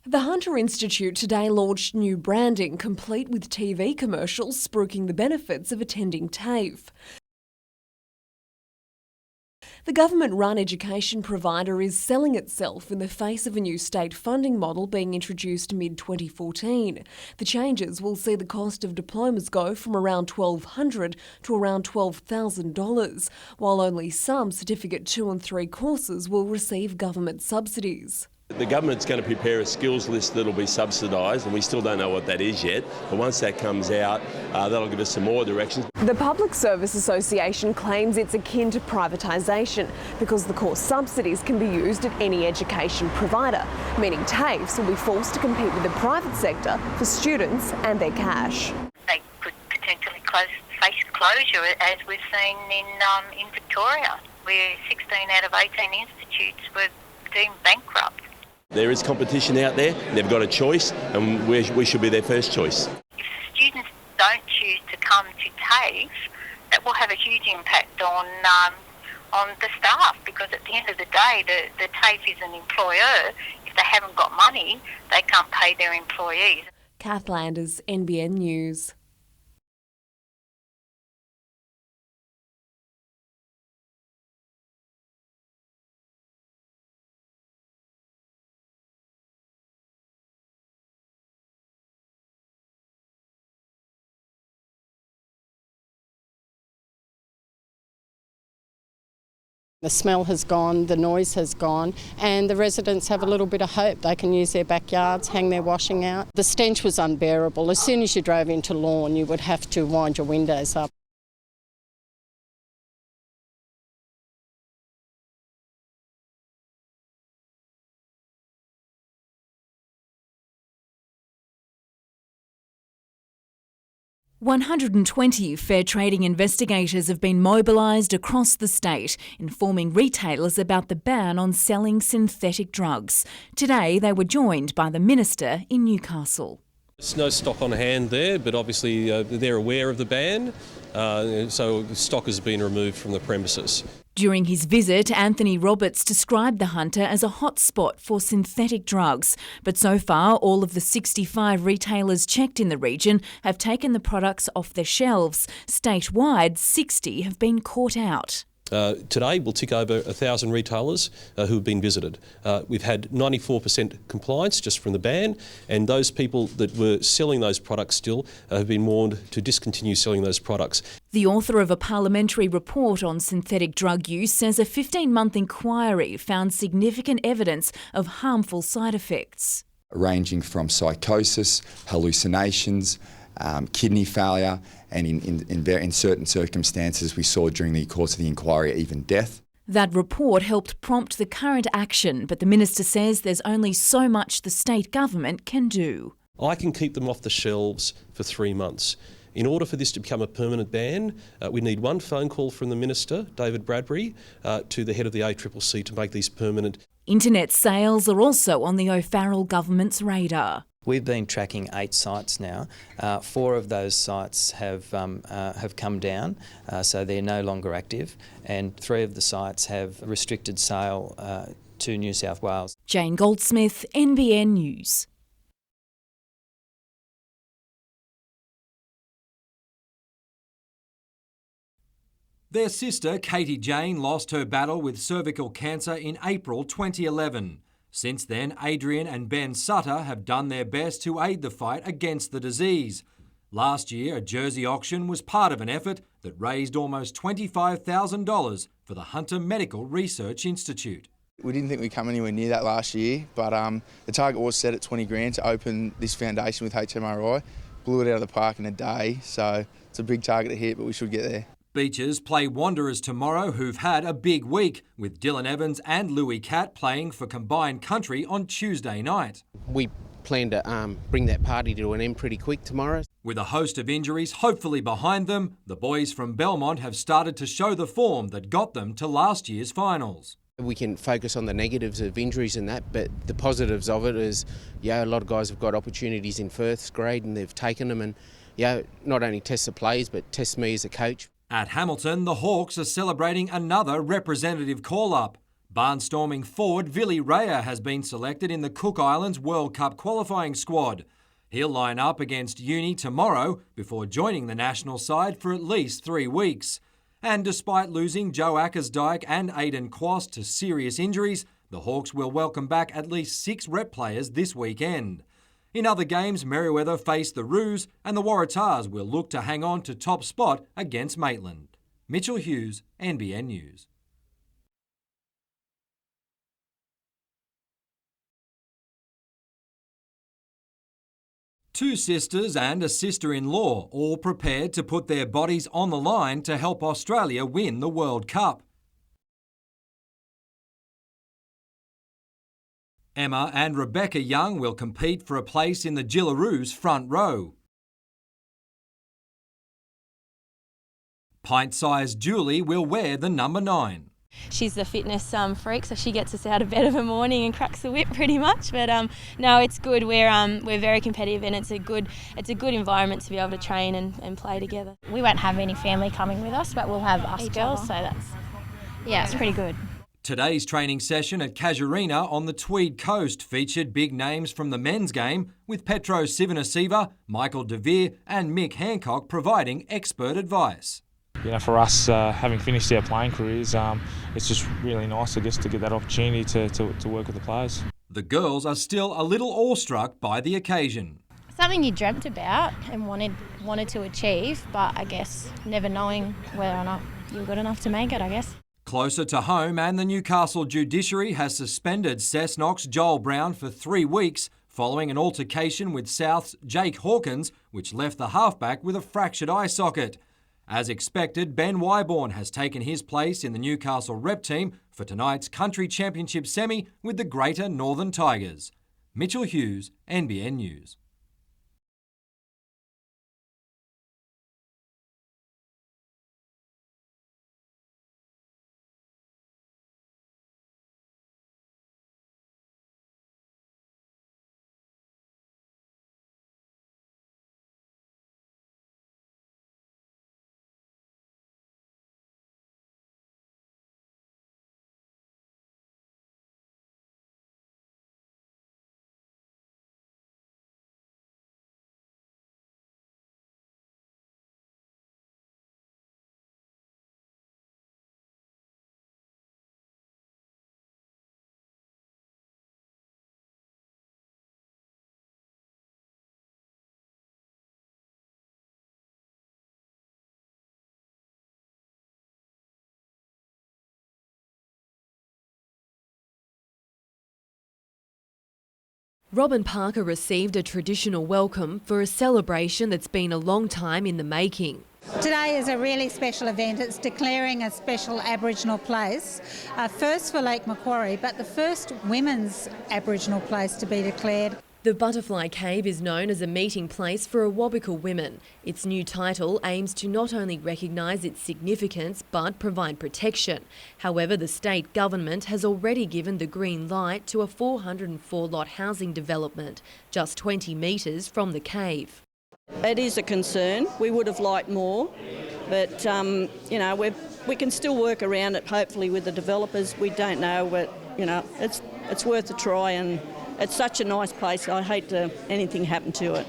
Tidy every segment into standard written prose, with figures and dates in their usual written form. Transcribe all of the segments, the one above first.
The Hunter Institute today launched new branding, complete with TV commercials spruiking the benefits of attending TAFE. The government-run education provider is selling itself in the face of a new state funding model being introduced mid-2014. The changes will see the cost of diplomas go from around $1,200 to around $12,000, while only some Certificate 2 and 3 courses will receive government subsidies. The government's going to prepare a skills list that'll be subsidised, and we still don't know what that is yet. But once that comes out, that'll give us some more direction. The Public Service Association claims it's akin to privatisation because the course subsidies can be used at any education provider, meaning TAFEs will be forced to compete with the private sector for students and their cash. They could potentially face closure, as we've seen in Victoria, where 16 out of 18 institutes were deemed bankrupt. There is competition out there, they've got a choice, and we should be their first choice. If students don't choose to come to TAFE, that will have a huge impact on the staff, because at the end of the day, the TAFE is an employer. If they haven't got money, they can't pay their employees. Kath Landers, NBN News. The smell has gone, the noise has gone, and the residents have a little bit of hope. They can use their backyards, hang their washing out. The stench was unbearable. As soon as you drove into Lorne, you would have to wind your windows up. "120 fair trading investigators have been mobilised across the state, informing retailers about the ban on selling synthetic drugs. Today they were joined by the Minister in Newcastle. There's no stock on hand there, but obviously they're aware of the ban, so stock has been removed from the premises. During his visit, Anthony Roberts described the Hunter as a hotspot for synthetic drugs. But so far, all of the 65 retailers checked in the region have taken the products off their shelves. Statewide, 60 have been caught out. Today we'll tick over 1,000 retailers who have been visited. We've had 94% compliance just from the ban, and those people that were selling those products still have been warned to discontinue selling those products. The author of a parliamentary report on synthetic drug use says a 15-month inquiry found significant evidence of harmful side effects. Ranging from psychosis, hallucinations, kidney failure, and in certain circumstances we saw during the course of the inquiry even death. That report helped prompt the current action, but the Minister says there's only so much the state government can do. I can keep them off the shelves for 3 months. In order for this to become a permanent ban, we need one phone call from the Minister, David Bradbury, to the head of the ACCC to make these permanent. Internet sales are also on the O'Farrell government's radar. We've been tracking 8 sites now. 4 of those sites have come down, so they're no longer active, and 3 of the sites have restricted sale to New South Wales. Jane Goldsmith, NBN News. Their sister, Katie Jane, lost her battle with cervical cancer in April 2011. Since then, Adrian and Ben Sutter have done their best to aid the fight against the disease. Last year, a Jersey auction was part of an effort that raised almost $25,000 for the Hunter Medical Research Institute. We didn't think we'd come anywhere near that last year, but the target was set at 20 grand to open this foundation with HMRI. Blew it out of the park in a day, so it's a big target to hit, but we should get there. Beaches play Wanderers tomorrow, who've had a big week, with Dylan Evans and Louis Catt playing for Combined Country on Tuesday night. We plan to bring that party to an end pretty quick tomorrow. With a host of injuries hopefully behind them, the boys from Belmont have started to show the form that got them to last year's finals. We can focus on the negatives of injuries and that, but the positives of it is, a lot of guys have got opportunities in first grade and they've taken them, and not only test the players but test me as a coach. At Hamilton, the Hawks are celebrating another representative call-up. Barnstorming forward Villy Raya has been selected in the Cook Islands World Cup qualifying squad. He'll line up against Uni tomorrow before joining the national side for at least 3 weeks. And despite losing Joe Ackersdyke and Aidan Quast to serious injuries, the Hawks will welcome back at least 6 rep players this weekend. In other games, Merewether face the Roos and the Waratahs will look to hang on to top spot against Maitland. Mitchell Hughes, NBN News. Two sisters and a sister-in-law all prepared to put their bodies on the line to help Australia win the World Cup. Emma and Rebecca Young will compete for a place in the Gillaroos front row. Pint-sized Julie will wear the number 9. She's the fitness freak, so she gets us out of bed of a morning and cracks the whip pretty much. But no, it's good. We're very competitive, and it's a good environment to be able to train and play together. We won't have any family coming with us, but we'll have us girls, so it's pretty good. Today's training session at Casuarina on the Tweed Coast featured big names from the men's game, with Petro Sivanasiva, Michael DeVere and Mick Hancock providing expert advice. You know, for us, having finished our playing careers, it's just really nice, I guess, to get that opportunity to work with the players. The girls are still a little awestruck by the occasion. Something you dreamt about and wanted to achieve, but I guess never knowing whether or not you're good enough to make it, I guess. Closer to home, and the Newcastle judiciary has suspended Cessnock's Joel Brown for 3 weeks following an altercation with South's Jake Hawkins, which left the halfback with a fractured eye socket. As expected, Ben Wyborn has taken his place in the Newcastle rep team for tonight's Country Championship semi with the Greater Northern Tigers. Mitchell Hughes, NBN News. Robin Parker received a traditional welcome for a celebration that's been a long time in the making. Today is a really special event. It's declaring a special Aboriginal place, first for Lake Macquarie, but the first women's Aboriginal place to be declared. The Butterfly Cave is known as a meeting place for Awabakal women. Its new title aims to not only recognise its significance but provide protection. However, the state government has already given the green light to a 404-lot housing development, just 20 metres from the cave. It is a concern. We would have liked more, but we can still work around it. Hopefully, with the developers, we don't know, but it's worth a try, and it's such a nice place. I hate to anything happen to it.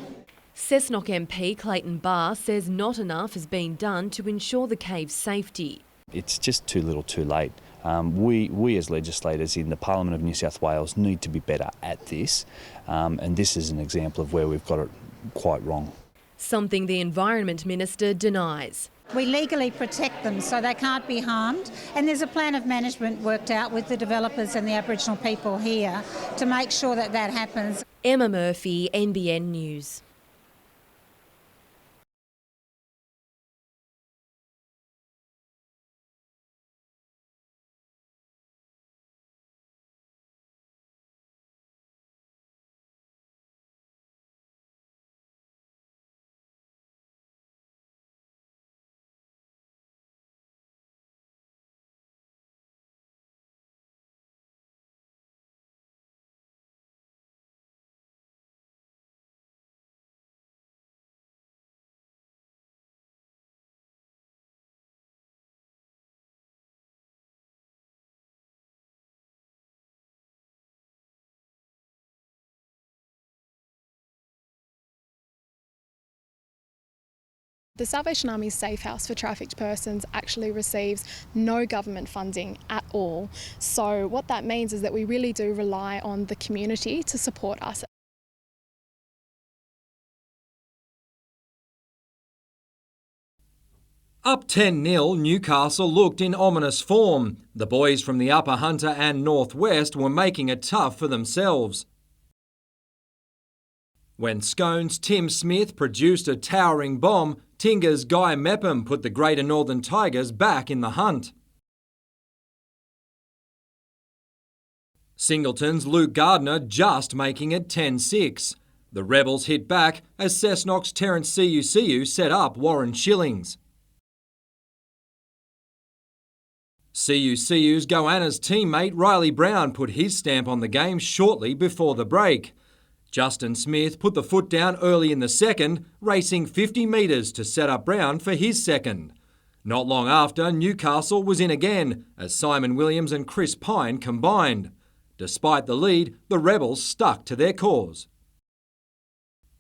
Cessnock MP Clayton Barr says not enough has been done to ensure the cave's safety. It's just too little, too late. We as legislators in the Parliament of New South Wales need to be better at this, and this is an example of where we've got it quite wrong. Something the Environment Minister denies. We legally protect them so they can't be harmed, and there's a plan of management worked out with the developers and the Aboriginal people here to make sure that that happens. Emma Murphy, NBN News. The Salvation Army's Safe House for Trafficked Persons actually receives no government funding at all. So what that means is that we really do rely on the community to support us. Up 10-0, Newcastle looked in ominous form. The boys from the Upper Hunter and North West were making it tough for themselves. When Scone's Tim Smith produced a towering bomb, Tinga's Guy Mepham put the Greater Northern Tigers back in the hunt. Singleton's Luke Gardner just making it 10-6. The Rebels hit back as Cessnock's Terence Ciu set up Warren Shillings. Ciu's Goanna's teammate Riley Brown put his stamp on the game shortly before the break. Justin Smith put the foot down early in the second, racing 50 metres to set up Brown for his second. Not long after, Newcastle was in again as Simon Williams and Chris Pine combined. Despite the lead, the Rebels stuck to their cause.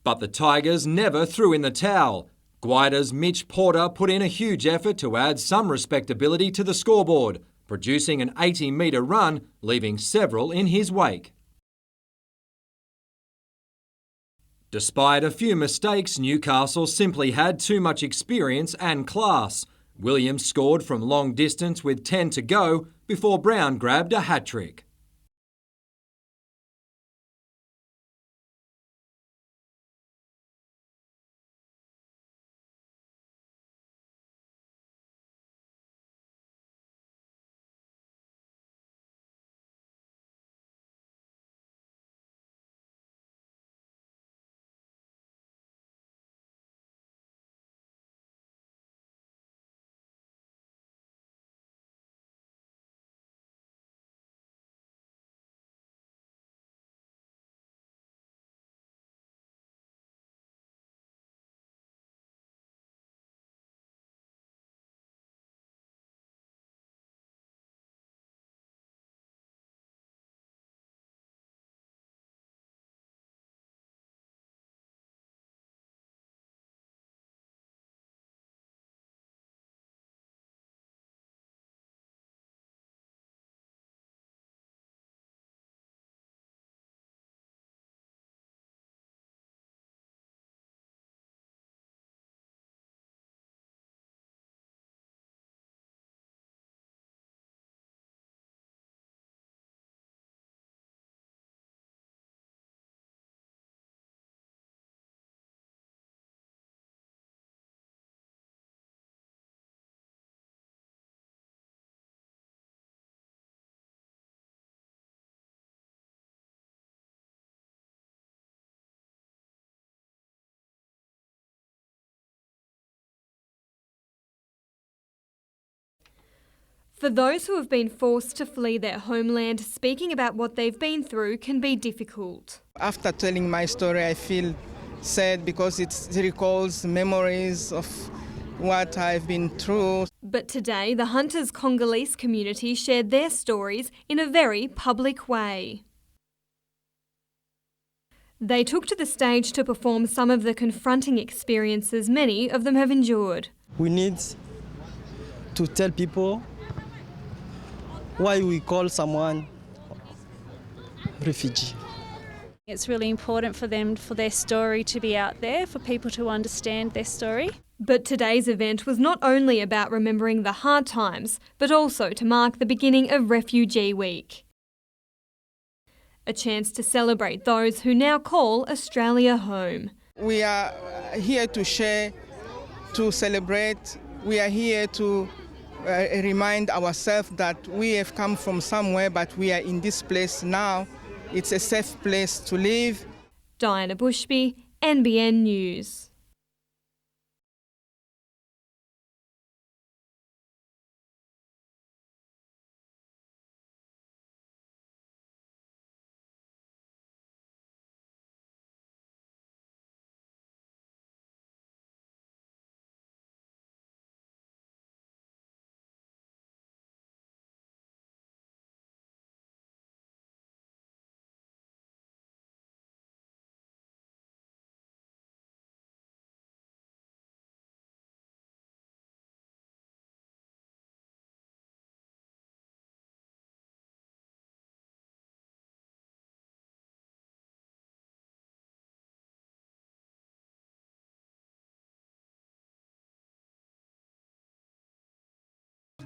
But the Tigers never threw in the towel. Guaida's Mitch Porter put in a huge effort to add some respectability to the scoreboard, producing an 80-metre run, leaving several in his wake. Despite a few mistakes, Newcastle simply had too much experience and class. Williams scored from long distance with 10 to go before Brown grabbed a hat-trick. For those who have been forced to flee their homeland, speaking about what they've been through can be difficult. After telling my story, I feel sad because it recalls memories of what I've been through. But today, the Hunters Congolese community shared their stories in a very public way. They took to the stage to perform some of the confronting experiences many of them have endured. We need to tell people why we call someone refugee. It's really important for them, for their story to be out there, for people to understand their story. But today's event was not only about remembering the hard times, but also to mark the beginning of Refugee Week. A chance to celebrate those who now call Australia home. We are here to share, to celebrate. We are here to remind ourselves that we have come from somewhere, but we are in this place now. It's a safe place to live. Diana Bushby, NBN News.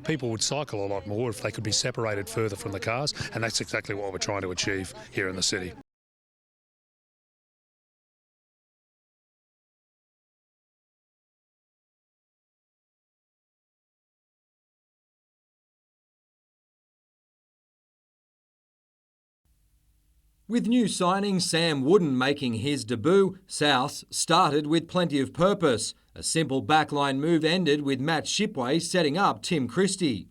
people would cycle a lot more if they could be separated further from the cars, and that's exactly what we're trying to achieve here in the city. With new signing Sam Wooden making his debut, Souths started with plenty of purpose. A simple backline move ended with Matt Shipway setting up Tim Christie.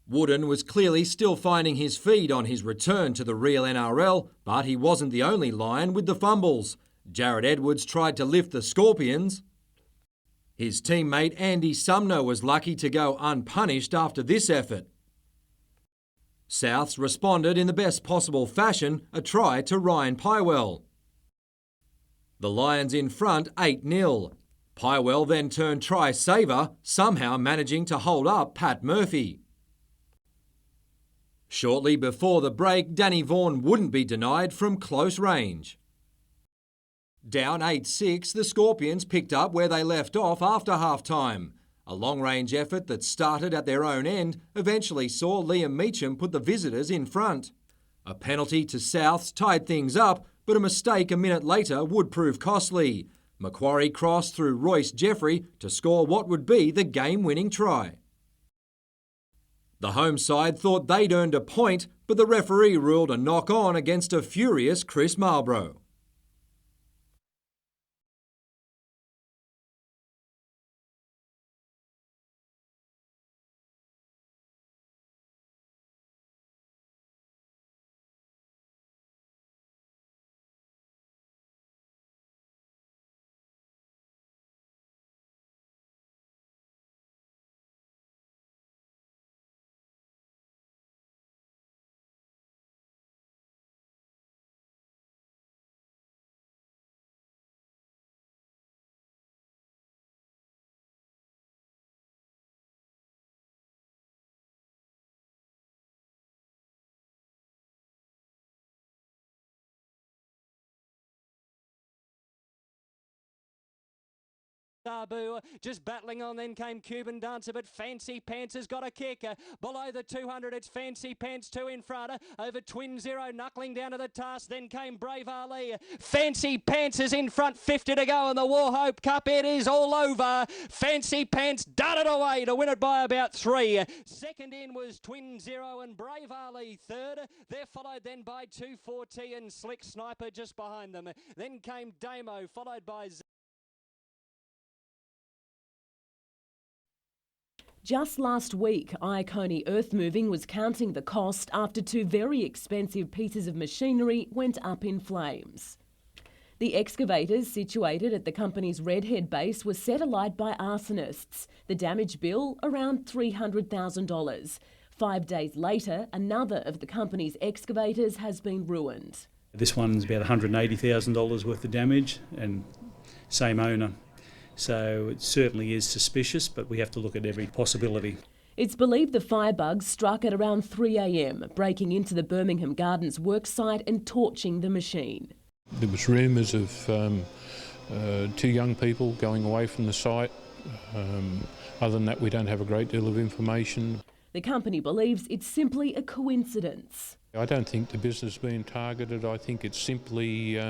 Wooden was clearly still finding his feet on his return to the real NRL, but he wasn't the only Lion with the fumbles. Jared Edwards tried to lift the Scorpions. His teammate Andy Sumner was lucky to go unpunished after this effort. Souths responded in the best possible fashion, a try to Ryan Pywell. The Lions in front 8-0. Pywell then turned try saver, somehow managing to hold up Pat Murphy. Shortly before the break, Danny Vaughan wouldn't be denied from close range. Down 8-6, the Scorpions picked up where they left off after half-time. A long-range effort that started at their own end eventually saw Liam Meacham put the visitors in front. A penalty to Souths tied things up, but a mistake a minute later would prove costly. Macquarie crossed through Royce Jeffrey to score what would be the game-winning try. The home side thought they'd earned a point, but the referee ruled a knock-on against a furious Chris Marlborough. Sabu just battling on, then came Cuban Dancer, but Fancy Pants has got a kick. Below the 200, it's Fancy Pants 2 in front, over Twin Zero, knuckling down to the task, then came Brave Ali. Fancy Pants is in front, 50 to go in the Warhope Cup. It is all over. Fancy Pants darted away to win it by about 3. Second in was Twin Zero and Brave Ali third. They're followed then by 240 and Slick Sniper just behind them. Then came Damo, followed by Just last week, Iaconi Earthmoving was counting the cost after 2 very expensive pieces of machinery went up in flames. The excavators situated at the company's Redhead base were set alight by arsonists. The damage bill around $300,000. 5 days later, another of the company's excavators has been ruined. This one's about $180,000 worth of damage, and same owner. So it certainly is suspicious, but we have to look at every possibility. It's believed the firebug struck at around 3 a.m, breaking into the Birmingham Gardens worksite and torching the machine. There was rumours of 2 young people going away from the site. Other than that, we don't have a great deal of information. The company believes it's simply a coincidence. I don't think the business is being targeted. I think it's simply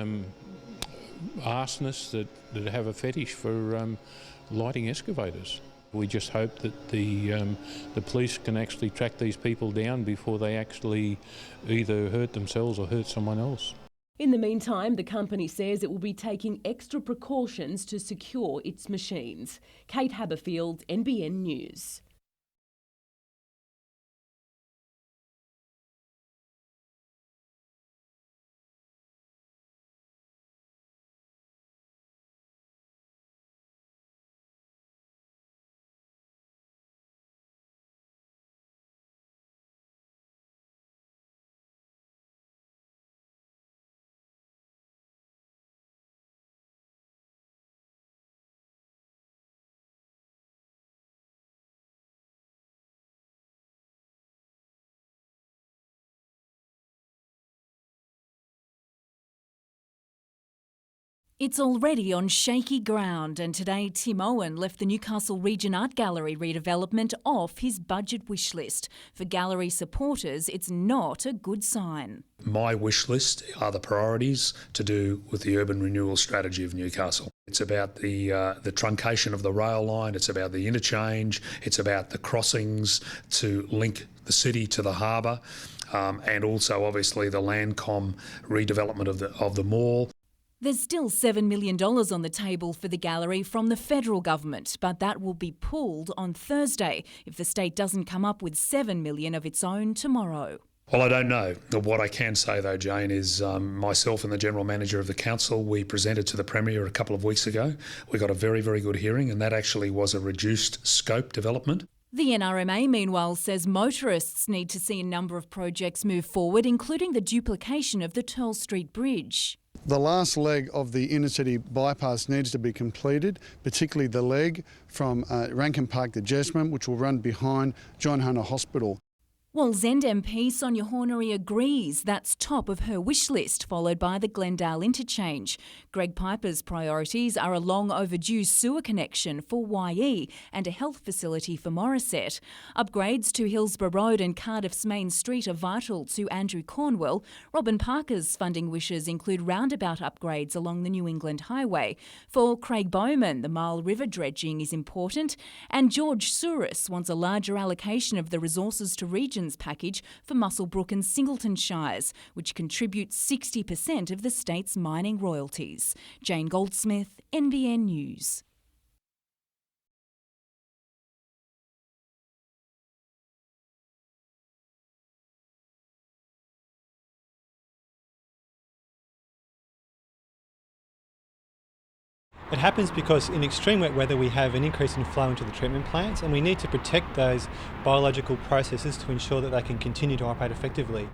arsonists that have a fetish for lighting excavators. We just hope that the police can actually track these people down before they actually either hurt themselves or hurt someone else. In the meantime, the company says it will be taking extra precautions to secure its machines. Kate Haberfield, NBN News. It's already on shaky ground, and today Tim Owen left the Newcastle Region Art Gallery redevelopment off his budget wish list. For gallery supporters, it's not a good sign. My wish list are the priorities to do with the urban renewal strategy of Newcastle. It's about the truncation of the rail line, it's about the interchange, it's about the crossings to link the city to the harbour, and also obviously the Landcom redevelopment of the mall. There's still $7 million on the table for the gallery from the federal government, but that will be pulled on Thursday if the state doesn't come up with $7 million of its own tomorrow. Well, I don't know. What I can say though, Jane, is myself and the General Manager of the Council, we presented to the Premier a couple of weeks ago. We got a very, very good hearing, and that actually was a reduced scope development. The NRMA, meanwhile, says motorists need to see a number of projects move forward, including the duplication of the Turl Street Bridge. The last leg of the inner city bypass needs to be completed, particularly the leg from Rankin Park to Jessamine, which will run behind John Hunter Hospital. Well, Zend MP Sonia Hornery agrees that's top of her wish list, followed by the Glendale interchange. Greg Piper's priorities are a long overdue sewer connection for YE and a health facility for Morisset. Upgrades to Hillsborough Road and Cardiff's Main Street are vital to Andrew Cornwell. Robin Parker's funding wishes include roundabout upgrades along the New England Highway. For Craig Bowman, the Mile River dredging is important, and George Souris wants a larger allocation of the resources to regions package for Muswellbrook and Singleton Shires, which contribute 60% of the state's mining royalties. Jane Goldsmith, NBN News. It happens because in extreme wet weather we have an increase in flow into the treatment plants, and we need to protect those biological processes to ensure that they can continue to operate effectively.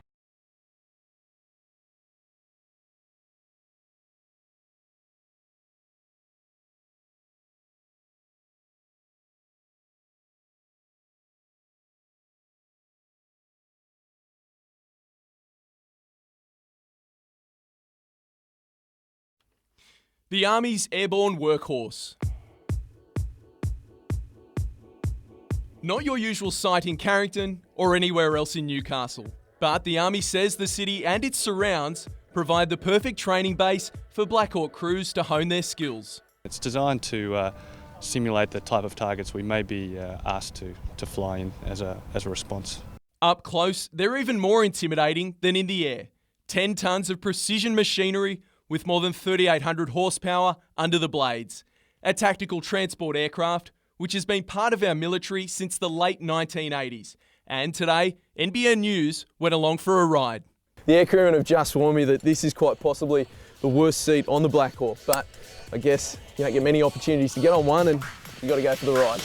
The Army's airborne workhorse. Not your usual sight in Carrington or anywhere else in Newcastle, but the Army says the city and its surrounds provide the perfect training base for Black Hawk crews to hone their skills. It's designed to simulate the type of targets we may be asked to fly in as a response. Up close, they're even more intimidating than in the air. 10 tonnes of precision machinery with more than 3,800 horsepower under the blades. A tactical transport aircraft, which has been part of our military since the late 1980s. And today, NBN News went along for a ride. The aircrewmen have just warned me that this is quite possibly the worst seat on the Black Hawk, but I guess you don't get many opportunities to get on one, and you've got to go for the ride.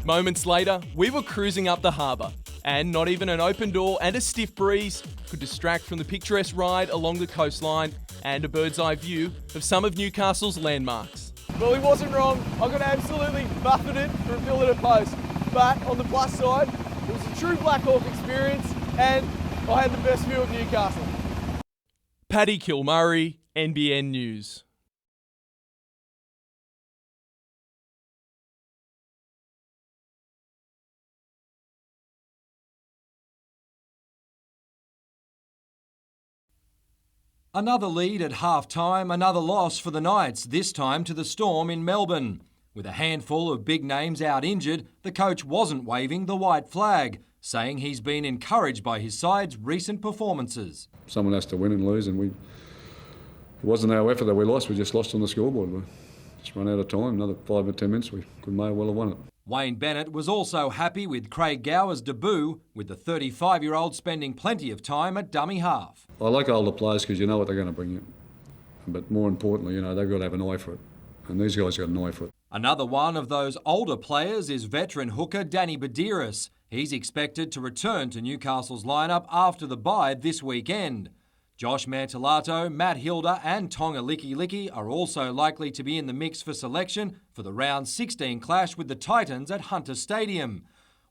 Moments later, we were cruising up the harbour, and not even an open door and a stiff breeze could distract from the picturesque ride along the coastline and a bird's eye view of some of Newcastle's landmarks. Well, he wasn't wrong. I got absolutely buffeted from pillar to post, but on the plus side, it was a true Black Hawk experience, and I had the best view of Newcastle. Paddy Kilmurray, NBN News. Another lead at half-time, another loss for the Knights, this time to the Storm in Melbourne. With a handful of big names out injured, the coach wasn't waving the white flag, saying he's been encouraged by his side's recent performances. Someone has to win and lose, and it wasn't our effort that we lost, we just lost on the scoreboard. We just run out of time, another 5 or 10 minutes, we may well have won it. Wayne Bennett was also happy with Craig Gower's debut, with the 35-year-old spending plenty of time at dummy half. I like older players because you know what they're going to bring you. But more importantly, they've got to have an eye for it. And these guys got an eye for it. Another one of those older players is veteran hooker Danny Badiris. He's expected to return to Newcastle's lineup after the bye this weekend. Josh Mantellato, Matt Hilda and Tonga Licky are also likely to be in the mix for selection for the round 16 clash with the Titans at Hunter Stadium.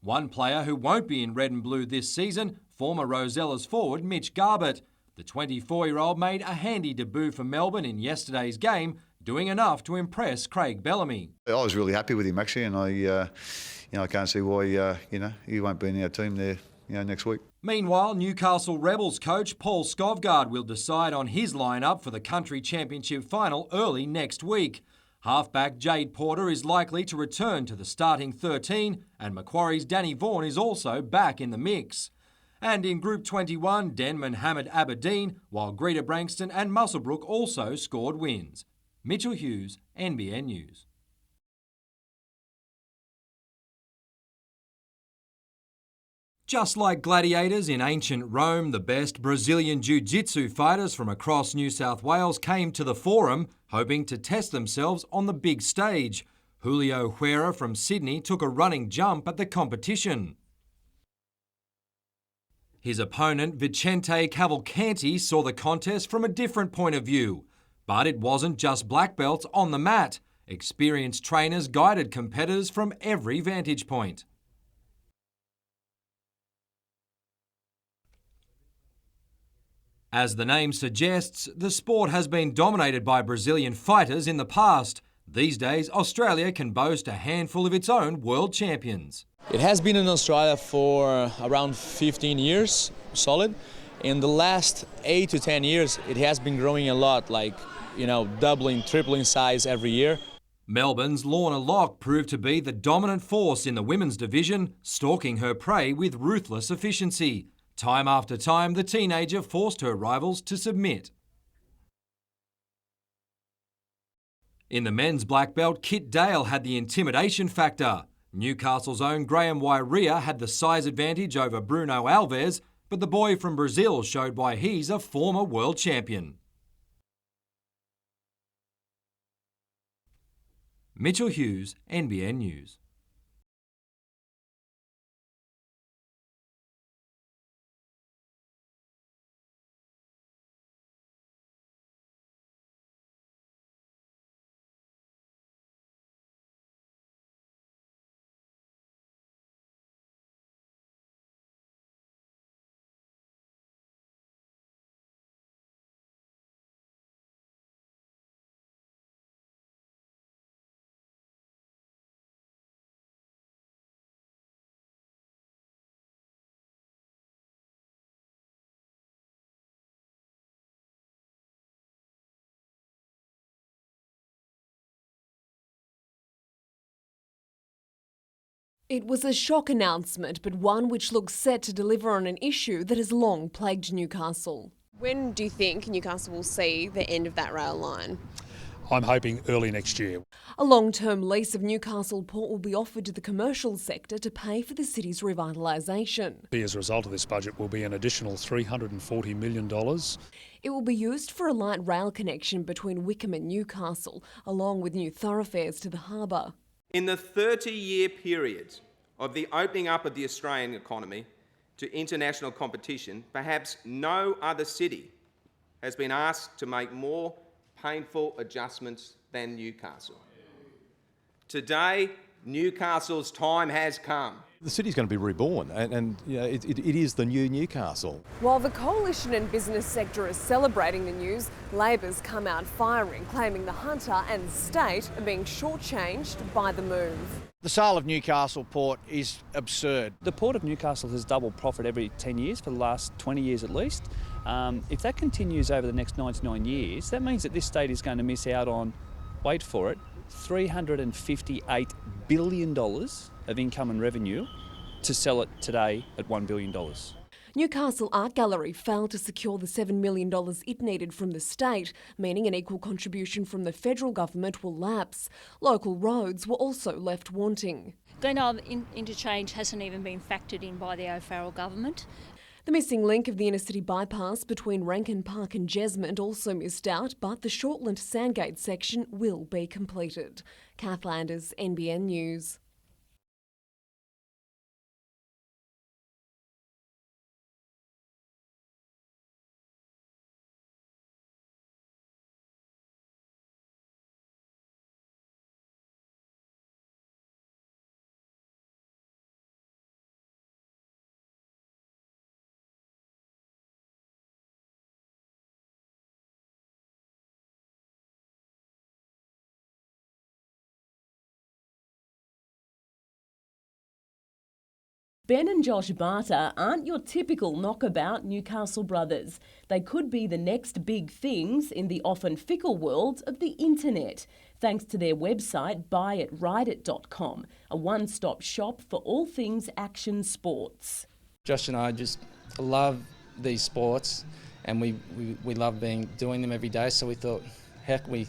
One player who won't be in red and blue this season, former Rosella's forward Mitch Garbutt. The 24-year-old made a handy debut for Melbourne in yesterday's game, doing enough to impress Craig Bellamy. I was really happy with him actually, and I can't see why he won't be in our team there next week. Meanwhile, Newcastle Rebels coach Paul Skovgaard will decide on his lineup for the Country Championship final early next week. Halfback Jade Porter is likely to return to the starting 13, and Macquarie's Danny Vaughan is also back in the mix. And in Group 21, Denman hammered Aberdeen, while Greta Brankston and Muswellbrook also scored wins. Mitchell Hughes, NBN News. Just like gladiators in ancient Rome, the best Brazilian Jiu-Jitsu fighters from across New South Wales came to the Forum, hoping to test themselves on the big stage. Julio Huera from Sydney took a running jump at the competition. His opponent, Vicente Cavalcanti, saw the contest from a different point of view. But it wasn't just black belts on the mat. Experienced trainers guided competitors from every vantage point. As the name suggests, the sport has been dominated by Brazilian fighters in the past. These days, Australia can boast a handful of its own world champions. It has been in Australia for around 15 years, solid. In the last 8 to 10 years, it has been growing a lot, doubling, tripling size every year. Melbourne's Lorna Locke proved to be the dominant force in the women's division, stalking her prey with ruthless efficiency. Time after time, the teenager forced her rivals to submit. In the men's black belt, Kit Dale had the intimidation factor. Newcastle's own Graham Wairia had the size advantage over Bruno Alves, but the boy from Brazil showed why he's a former world champion. Mitchell Hughes, NBN News. It was a shock announcement, but one which looks set to deliver on an issue that has long plagued Newcastle. When do you think Newcastle will see the end of that rail line? I'm hoping early next year. A long-term lease of Newcastle Port will be offered to the commercial sector to pay for the city's revitalisation. As a result of this budget will be an additional $340 million. It will be used for a light rail connection between Wickham and Newcastle, along with new thoroughfares to the harbour. In the 30-year period of the opening up of the Australian economy to international competition, perhaps no other city has been asked to make more painful adjustments than Newcastle. Today, Newcastle's time has come. The city's going to be reborn, and it is the new Newcastle. While the coalition and business sector is celebrating the news, Labor's come out firing, claiming the Hunter and state are being shortchanged by the move. The sale of Newcastle Port is absurd. The Port of Newcastle has doubled profit every 10 years for the last 20 years at least. If that continues over the next 99 years, that means that this state is going to miss out on, wait for it, $358 billion of income and revenue to sell it today at $1 billion. Newcastle Art Gallery failed to secure the $7 million it needed from the state, meaning an equal contribution from the federal government will lapse. Local roads were also left wanting. Glenelg interchange hasn't even been factored in by the O'Farrell government. The missing link of the inner-city bypass between Rankin Park and Jesmond also missed out, but the Shortland-Sandgate section will be completed. Kath Landers, NBN News. Ben and Josh Barter aren't your typical knockabout Newcastle brothers. They could be the next big things in the often fickle world of the internet, thanks to their website buyitrideit.com, a one-stop shop for all things action sports. Josh and I just love these sports, and we love doing them every day, so we thought, how can we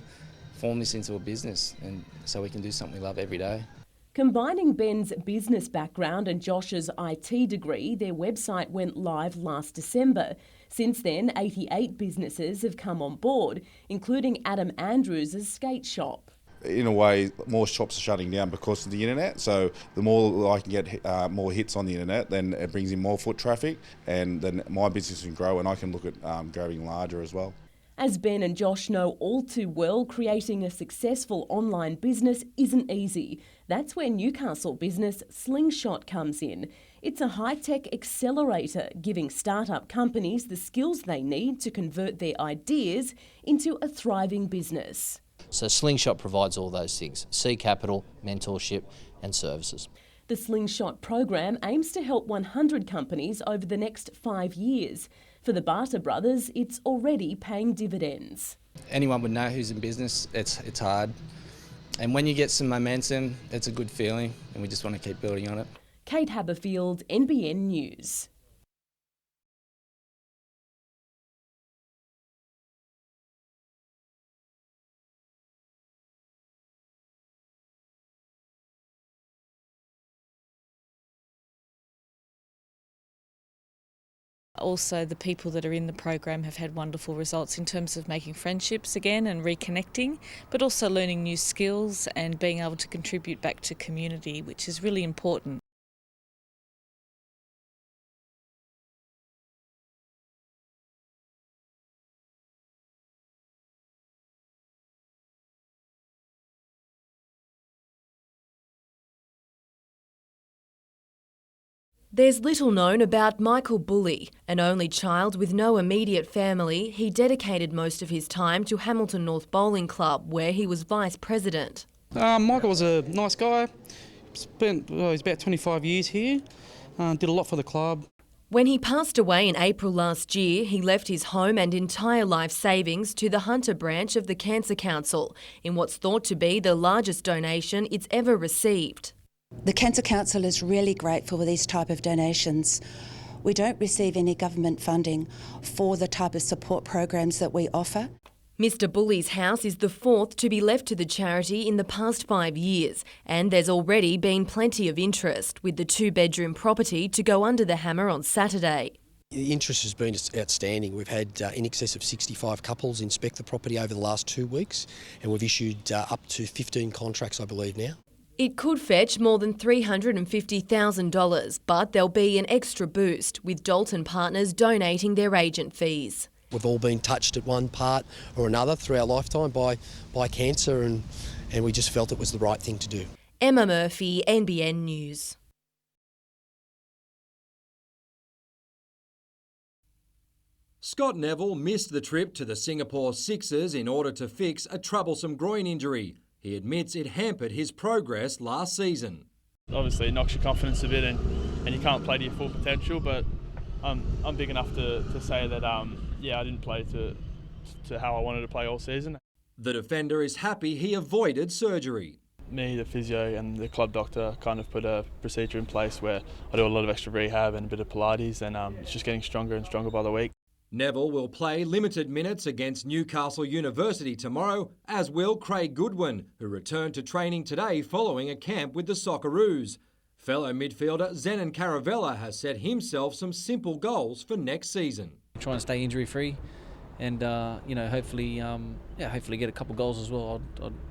form this into a business and so we can do something we love every day. Combining Ben's business background and Josh's IT degree, their website went live last December. Since then, 88 businesses have come on board, including Adam Andrews' skate shop. In a way, more shops are shutting down because of the internet, so the more I can get more hits on the internet, then it brings in more foot traffic, and then my business can grow and I can look at growing larger as well. As Ben and Josh know all too well, creating a successful online business isn't easy. That's where Newcastle business Slingshot comes in. It's a high-tech accelerator, giving start-up companies the skills they need to convert their ideas into a thriving business. So Slingshot provides all those things: seed capital, mentorship and services. The Slingshot program aims to help 100 companies over the next 5 years. For the Barter brothers, it's already paying dividends. Anyone would know who's in business. It's hard. And when you get some momentum, it's a good feeling, and we just want to keep building on it. Kate Haberfield, NBN News. Also, the people that are in the program have had wonderful results in terms of making friendships again and reconnecting, but also learning new skills and being able to contribute back to community, which is really important. There's little known about Michael Bully. An only child with no immediate family, he dedicated most of his time to Hamilton North Bowling Club, where he was vice president. Michael was a nice guy. He's about 25 years here. Did a lot for the club. When he passed away in April last year, he left his home and entire life savings to the Hunter branch of the Cancer Council, in what's thought to be the largest donation it's ever received. The Cancer Council is really grateful for these type of donations. We don't receive any government funding for the type of support programs that we offer. Mr Bully's house is the fourth to be left to the charity in the past 5 years, and there's already been plenty of interest, with the two-bedroom property to go under the hammer on Saturday. The interest has been outstanding. We've had in excess of 65 couples inspect the property over the last 2 weeks, and we've issued up to 15 contracts, I believe, now. It could fetch more than $350,000, but there'll be an extra boost, with Dalton Partners donating their agent fees. We've all been touched at one part or another through our lifetime by cancer, and we just felt it was the right thing to do. Emma Murphy, NBN News. Scott Neville missed the trip to the Singapore Sixers in order to fix a troublesome groin injury. He admits it hampered his progress last season. Obviously it knocks your confidence a bit and you can't play to your full potential, but I'm big enough to say that I didn't play to how I wanted to play all season. The defender is happy he avoided surgery. Me, the physio and the club doctor kind of put a procedure in place where I do a lot of extra rehab and a bit of Pilates, and it's just getting stronger and stronger by the week. Neville will play limited minutes against Newcastle University tomorrow, as will Craig Goodwin, who returned to training today following a camp with the Socceroos. Fellow midfielder Zenon Caravella has set himself some simple goals for next season. Trying to stay injury free, and hopefully get a couple goals as well.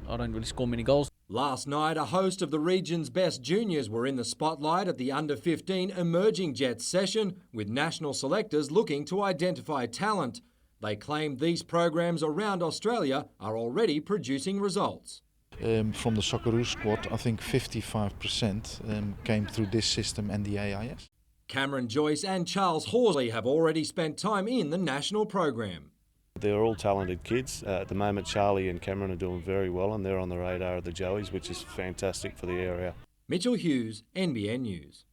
I don't really score many goals. Last night, a host of the region's best juniors were in the spotlight at the Under-15 Emerging Jets session, with national selectors looking to identify talent. They claim these programs around Australia are already producing results. From the Socceroos squad, I think 55% came through this system and the AIS. Cameron Joyce and Charles Horsley have already spent time in the national program. They're all talented kids. At the moment, Charlie and Cameron are doing very well, and they're on the radar of the Joeys, which is fantastic for the area. Mitchell Hughes, NBN News.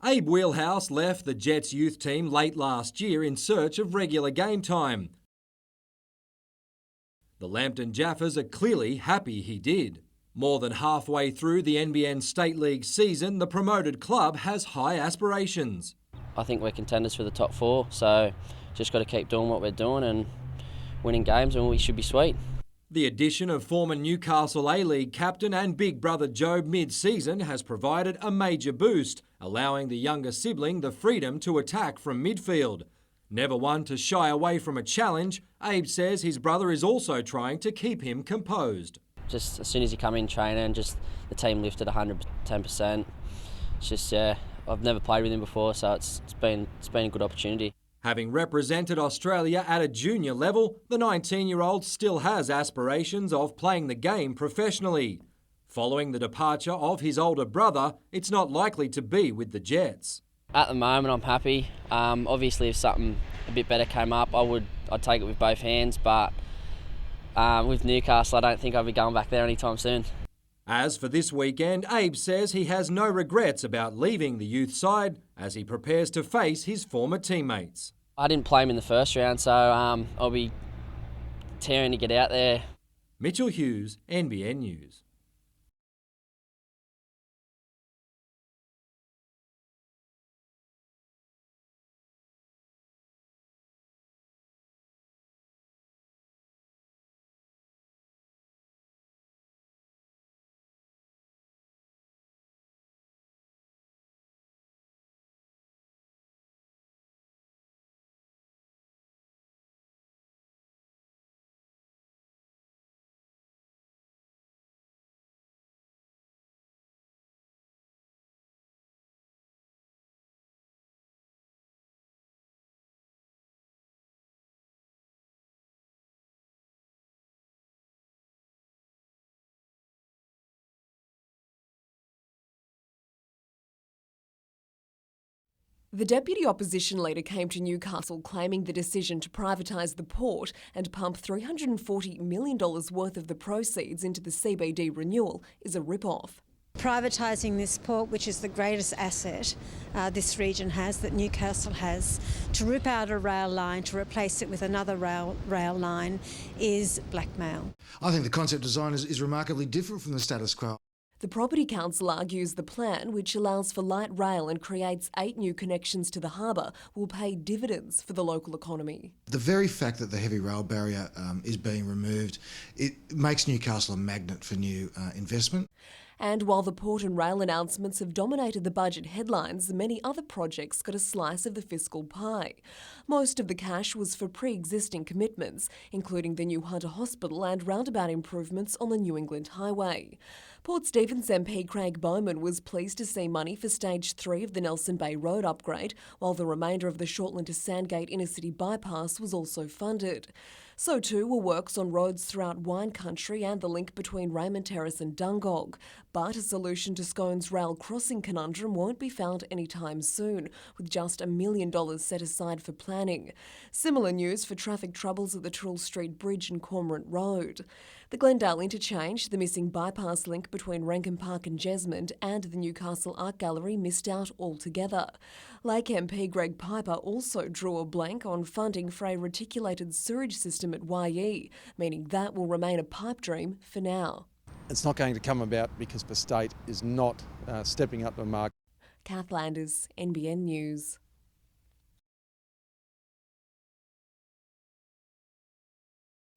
Abe Wheelhouse left the Jets youth team late last year in search of regular game time. The Lambton Jaffers are clearly happy he did. More than halfway through the NBN State League season, the promoted club has high aspirations. I think we're contenders for the top four, so just got to keep doing what we're doing and winning games and we should be sweet. The addition of former Newcastle A-League captain and big brother Joe mid-season has provided a major boost, allowing the younger sibling the freedom to attack from midfield. Never one to shy away from a challenge, Abe says his brother is also trying to keep him composed. Just as soon as you come in training, just the team lifted 110%. It's just, I've never played with him before, so it's been a good opportunity. Having represented Australia at a junior level, the 19-year-old still has aspirations of playing the game professionally. Following the departure of his older brother, it's not likely to be with the Jets. At the moment, I'm happy. Obviously, if something a bit better came up, I'd take it with both hands, but with Newcastle, I don't think I'll be going back there anytime soon. As for this weekend, Abe says he has no regrets about leaving the youth side as he prepares to face his former teammates. I didn't play him in the first round, so I'll be tearing to get out there. Mitchell Hughes, NBN News. The Deputy Opposition Leader came to Newcastle claiming the decision to privatise the port and pump $340 million worth of the proceeds into the CBD renewal is a rip-off. Privatising this port, which is the greatest asset this region has, that Newcastle has, to rip out a rail line, to replace it with another rail line, is blackmail. I think the concept design is remarkably different from the status quo. The Property Council argues the plan, which allows for light rail and creates 8 new connections to the harbour, will pay dividends for the local economy. The very fact that the heavy rail barrier is being removed, it makes Newcastle a magnet for new investment. And while the port and rail announcements have dominated the budget headlines, many other projects got a slice of the fiscal pie. Most of the cash was for pre-existing commitments, including the new Hunter Hospital and roundabout improvements on the New England Highway. Port Stephens MP Craig Bowman was pleased to see money for Stage 3 of the Nelson Bay Road upgrade, while the remainder of the Shortland to Sandgate inner-city bypass was also funded. So too were works on roads throughout Wine Country and the link between Raymond Terrace and Dungog. But a solution to Scone's rail crossing conundrum won't be found anytime soon, with just $1 million set aside for planning. Similar news for traffic troubles at the Trull Street Bridge and Cormorant Road. The Glendale Interchange, the missing bypass link between Rankin Park and Jesmond, and the Newcastle Art Gallery missed out altogether. Lake MP Greg Piper also drew a blank on funding for a reticulated sewage system at YE, meaning that will remain a pipe dream for now. It's not going to come about because the state is not stepping up the mark. Kath Landers, NBN News.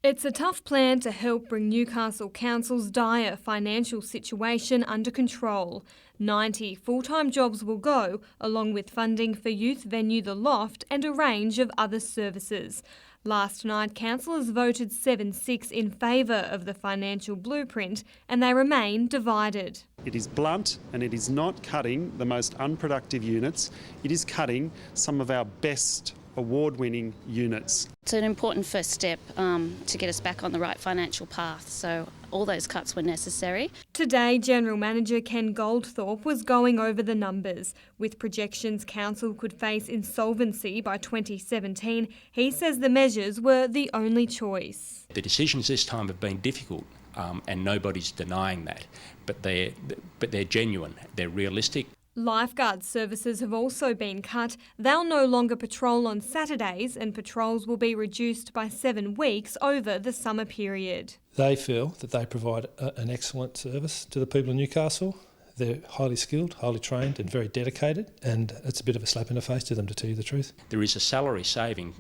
It's a tough plan to help bring Newcastle Council's dire financial situation under control. 90 full-time jobs will go, along with funding for youth venue The Loft and a range of other services. Last night, councillors voted 7-6 in favour of the financial blueprint, and they remain divided. It is blunt and it is not cutting the most unproductive units. It is cutting some of our best award-winning units. It's an important first step to get us back on the right financial path, so all those cuts were necessary. Today, General Manager Ken Goldthorpe was going over the numbers. With projections council could face insolvency by 2017, he says the measures were the only choice. The decisions this time have been difficult, and nobody's denying that, but they're genuine, they're realistic. Lifeguard services have also been cut. They'll no longer patrol on Saturdays, and patrols will be reduced by 7 weeks over the summer period. They feel that they provide an excellent service to the people of Newcastle. They're highly skilled, highly trained and very dedicated, and it's a bit of a slap in the face to them, to tell you the truth. There is a salary saving,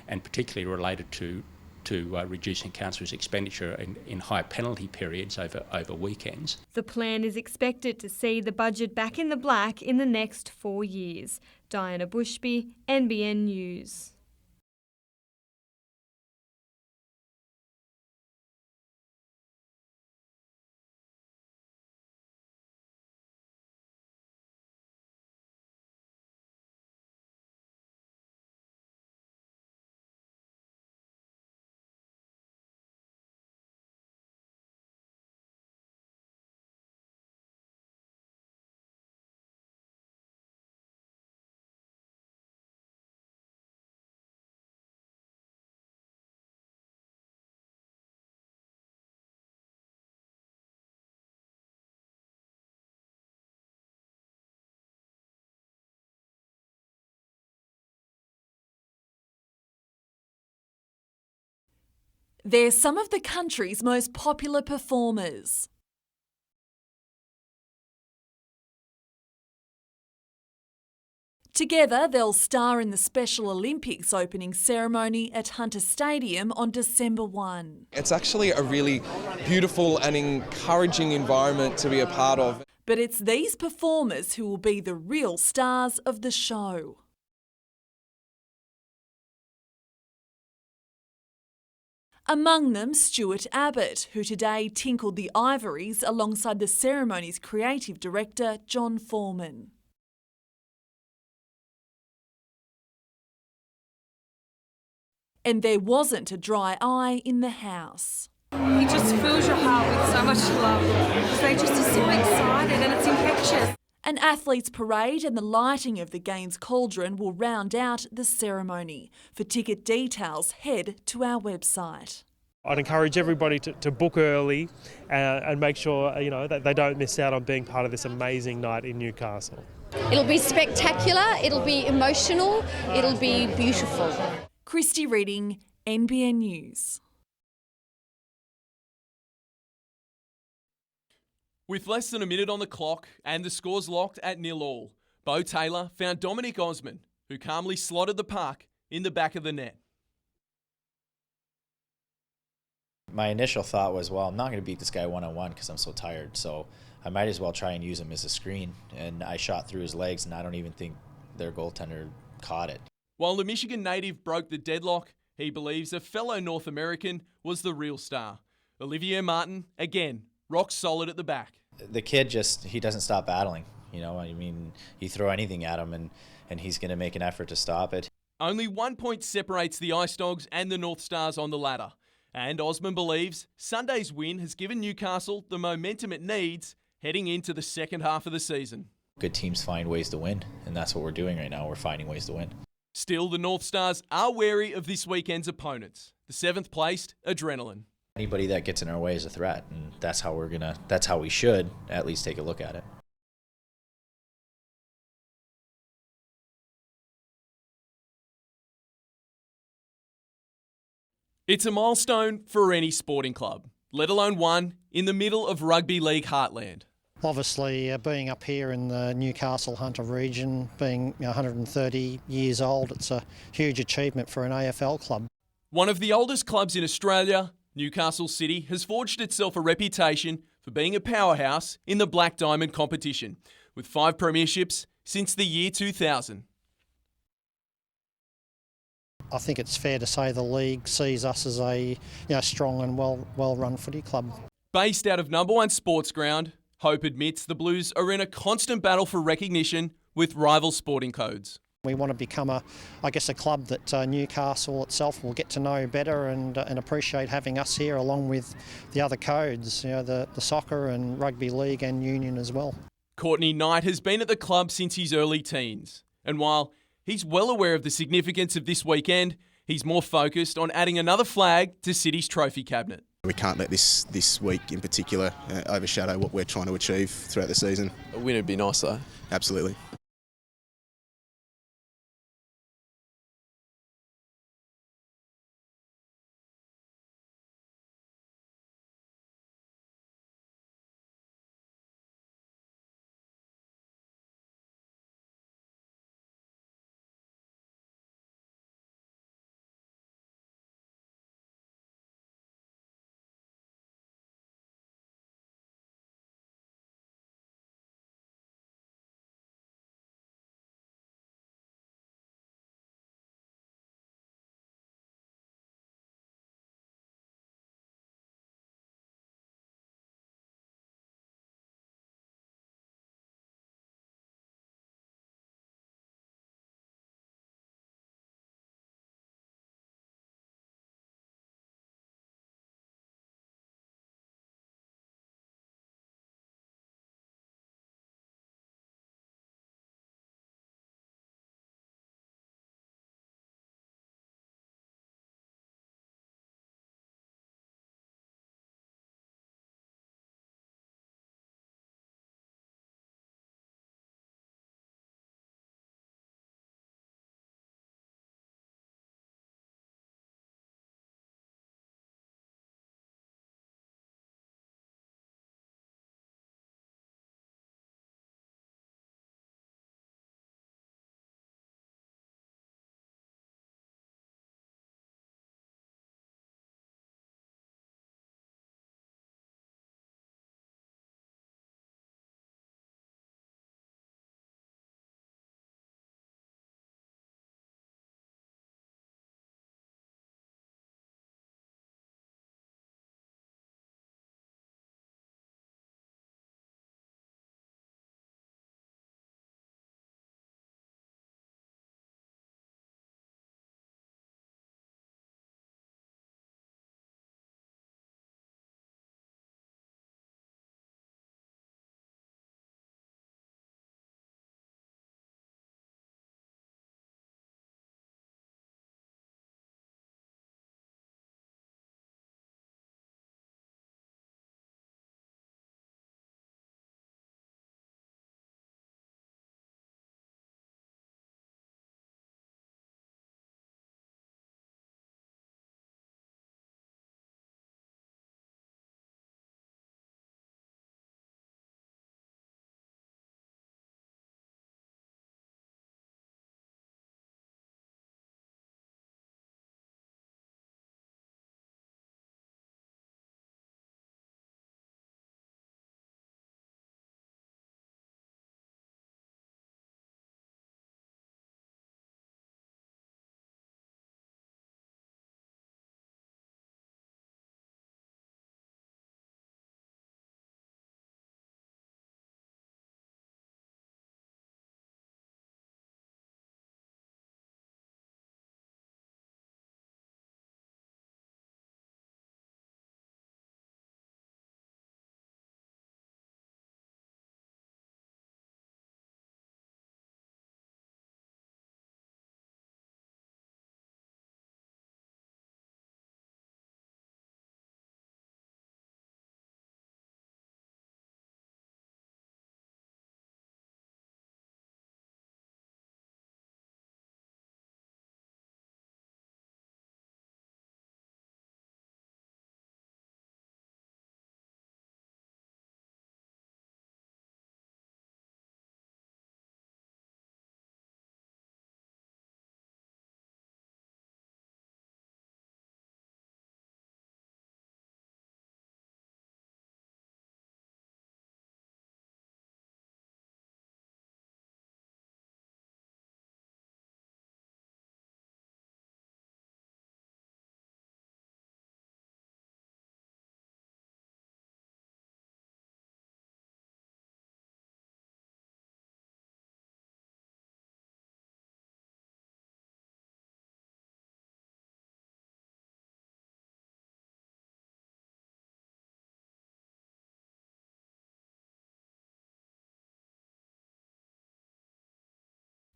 and particularly related to reducing council's expenditure in high penalty periods over weekends. The plan is expected to see the budget back in the black in the next 4 years. Diana Bushby, NBN News. They're some of the country's most popular performers. Together, they'll star in the Special Olympics opening ceremony at Hunter Stadium on December 1. It's actually a really beautiful and encouraging environment to be a part of. But it's these performers who will be the real stars of the show. Among them, Stuart Abbott, who today tinkled the ivories alongside the ceremony's creative director, John Foreman. And there wasn't a dry eye in the house. He just fills your heart with so much love because they just are so excited and it's infectious. An athletes' parade and the lighting of the Games cauldron will round out the ceremony. For ticket details, head to our website. I'd encourage everybody to book early and make sure that they don't miss out on being part of this amazing night in Newcastle. It'll be spectacular, it'll be emotional, it'll be beautiful. Christy Reading, NBN News. With less than a minute on the clock and the scores locked at 0-0, Beau Taylor found Dominic Osman, who calmly slotted the puck in the back of the net. My initial thought was, well, I'm not going to beat this guy one-on-one because I'm so tired, so I might as well try and use him as a screen. And I shot through his legs, and I don't even think their goaltender caught it. While the Michigan native broke the deadlock, he believes a fellow North American was the real star. Olivier Martin, again, rock solid at the back. The kid he doesn't stop battling. I mean, you throw anything at him and he's going to make an effort to stop it. Only 1 point separates the Ice Dogs and the North Stars on the ladder. And Osman believes Sunday's win has given Newcastle the momentum it needs heading into the second half of the season. Good teams find ways to win, and that's what we're doing right now. We're finding ways to win. Still, the North Stars are wary of this weekend's opponents, the 7th placed Adrenaline. Anybody that gets in our way is a threat, and that's how we should at least take a look at it. It's a milestone for any sporting club, let alone one in the middle of rugby league heartland. Obviously, being up here in the Newcastle Hunter region, being 130 years old, it's a huge achievement for an AFL club. One of the oldest clubs in Australia, Newcastle City has forged itself a reputation for being a powerhouse in the Black Diamond competition, with 5 premierships since the year 2000. I think it's fair to say the league sees us as a strong and well-run footy club. Based out of number 1 sports ground, Hope admits the Blues are in a constant battle for recognition with rival sporting codes. We want to become a club that Newcastle itself will get to know better and appreciate having us here along with the other codes, the soccer and rugby league and union as well. Courtney Knight has been at the club since his early teens, and while he's well aware of the significance of this weekend, he's more focused on adding another flag to City's trophy cabinet. We can't let this week in particular overshadow what we're trying to achieve throughout the season. A win would be nice though. Absolutely.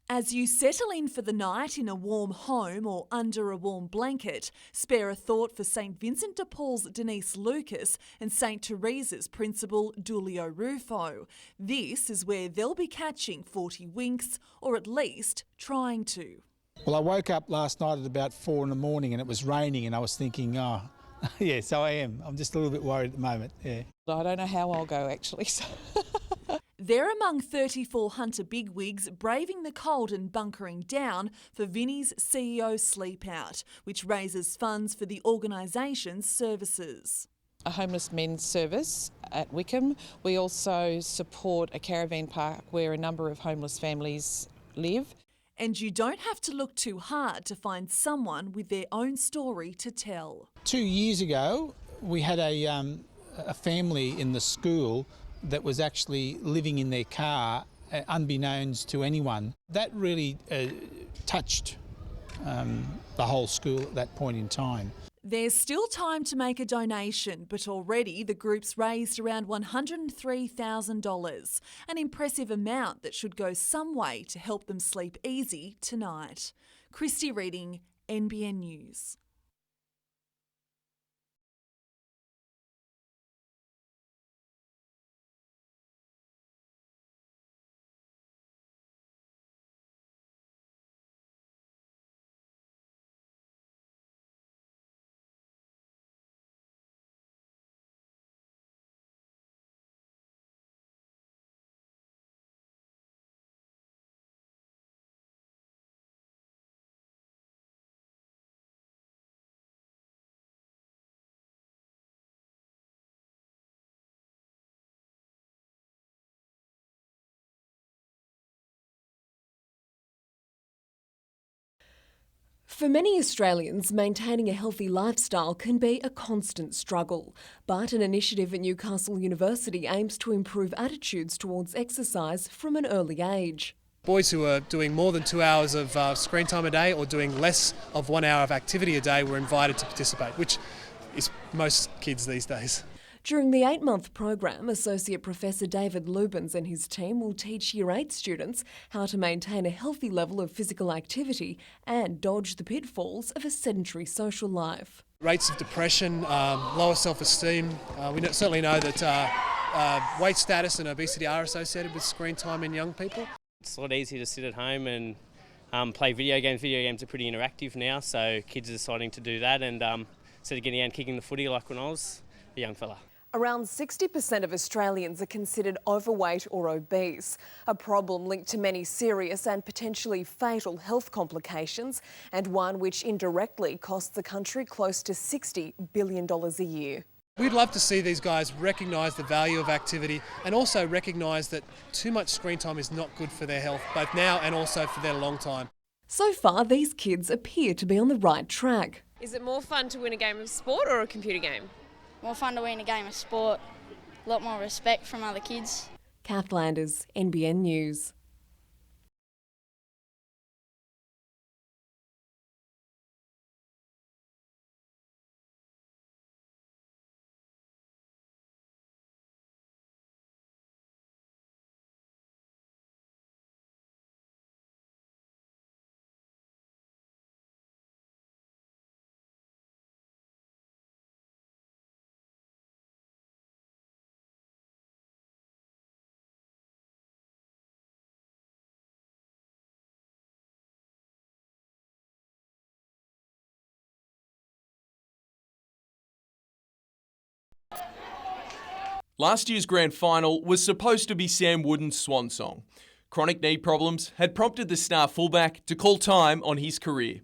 As you settle in for the night in a warm home or under a warm blanket, spare a thought for St Vincent de Paul's Denise Lucas and St Teresa's Principal Dulio Rufo. This is where they'll be catching 40 winks, or at least trying to. Well, I woke up last night at about 4 in the morning and it was raining and I was thinking, oh, yeah, so I am. I'm just a little bit worried at the moment, yeah. I don't know how I'll go actually. So. They're among 34 hunter bigwigs braving the cold and bunkering down for Vinnie's CEO Sleep Out, which raises funds for the organisation's services. A homeless men's service at Wickham. We also support a caravan park where a number of homeless families live. And you don't have to look too hard to find someone with their own story to tell. 2 years ago, we had a family in the school that was actually living in their car unbeknownst to anyone. That really touched the whole school at that point in time. There's still time to make a donation, but already the group's raised around $103,000, an impressive amount that should go some way to help them sleep easy tonight. Christy Reading, NBN News. For many Australians, maintaining a healthy lifestyle can be a constant struggle. But an initiative at Newcastle University aims to improve attitudes towards exercise from an early age. Boys who are doing more than 2 hours of screen time a day or doing less of 1 hour of activity a day were invited to participate, which is most kids these days. During the 8-month program, Associate Professor David Lubens and his team will teach Year 8 students how to maintain a healthy level of physical activity and dodge the pitfalls of a sedentary social life. Rates of depression, lower self-esteem. We certainly know that weight status and obesity are associated with screen time in young people. It's a lot easier to sit at home and play video games. Video games are pretty interactive now, so kids are deciding to do that and instead of getting out and kicking the footy like when I was a young fella. Around 60% of Australians are considered overweight or obese, a problem linked to many serious and potentially fatal health complications, and one which indirectly costs the country close to $60 billion a year. We'd love to see these guys recognise the value of activity and also recognise that too much screen time is not good for their health, both now and also for their long time. So far, these kids appear to be on the right track. Is it more fun to win a game of sport or a computer game? More fun to win a game of sport, a lot more respect from other kids. Kath Landers, NBN News. Last year's grand final was supposed to be Sam Wooden's swan song. Chronic knee problems had prompted the star fullback to call time on his career.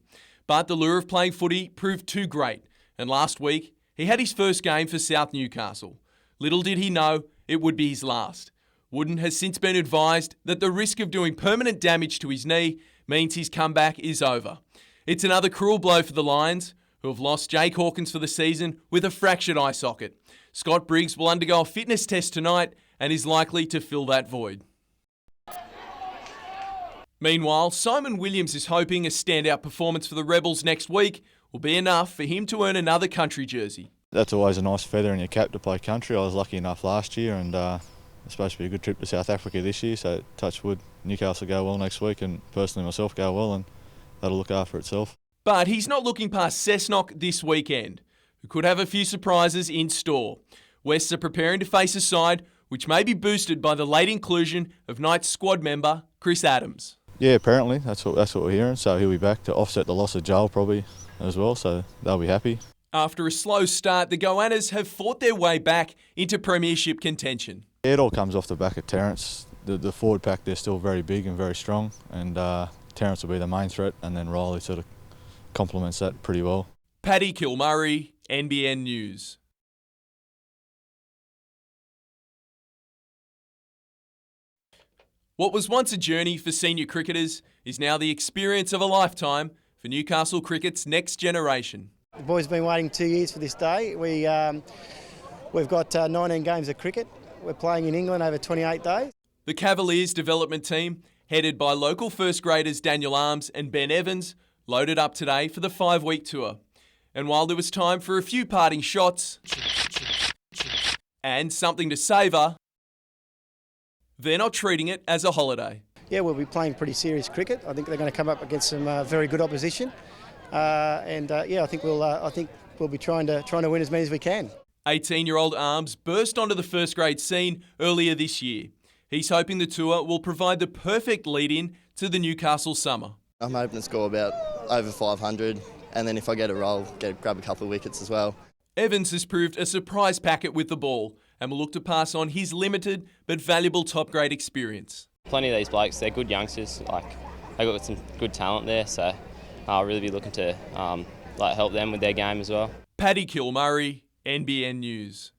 But the lure of playing footy proved too great, and last week he had his first game for South Newcastle. Little did he know it would be his last. Wooden has since been advised that the risk of doing permanent damage to his knee means his comeback is over. It's another cruel blow for the Lions, who have lost Jake Hawkins for the season with a fractured eye socket. Scott Briggs will undergo a fitness test tonight and is likely to fill that void. Meanwhile, Simon Williams is hoping a standout performance for the Rebels next week will be enough for him to earn another country jersey. That's always a nice feather in your cap to play country. I was lucky enough last year and It's supposed to be a good trip to South Africa this year, so touch wood, Newcastle go well next week, and personally myself go well, and that'll look after itself. But he's not looking past Cessnock this weekend, who could have a few surprises in store. Wests are preparing to face a side which may be boosted by the late inclusion of Knights squad member Chris Adams. Yeah, apparently that's what we're hearing. So he'll be back to offset the loss of Joel probably as well. So they'll be happy. After a slow start, the Goannas have fought their way back into premiership contention. Yeah, it all comes off the back of Terrence. The forward pack, they're still very big and very strong, and Terrence will be the main threat, and then Riley sort of complements that pretty well. Paddy Kilmurray, NBN News. What was once a journey for senior cricketers is now the experience of a lifetime for Newcastle cricket's next generation. The boys have been waiting 2 years for this day. We've got 19 games of cricket. We're playing in England over 28 days. The Cavaliers development team, headed by local first graders Daniel Arms and Ben Evans, loaded up today for the 5-week tour. And while there was time for a few parting shots and something to savour, they're not treating it as a holiday. Yeah, we'll be playing pretty serious cricket. I think they're going to come up against some very good opposition, I think we'll be trying to win as many as we can. 18-year-old Arms burst onto the first grade scene earlier this year. He's hoping the tour will provide the perfect lead-in to the Newcastle summer. I'm hoping to score about over 500, and then if I get a roll, grab a couple of wickets as well. Evans has proved a surprise packet with the ball and will look to pass on his limited but valuable top-grade experience. Plenty of these blokes, they're good youngsters. They've got some good talent there, so I'll really be looking to help them with their game as well. Paddy Kilmurray, NBN News.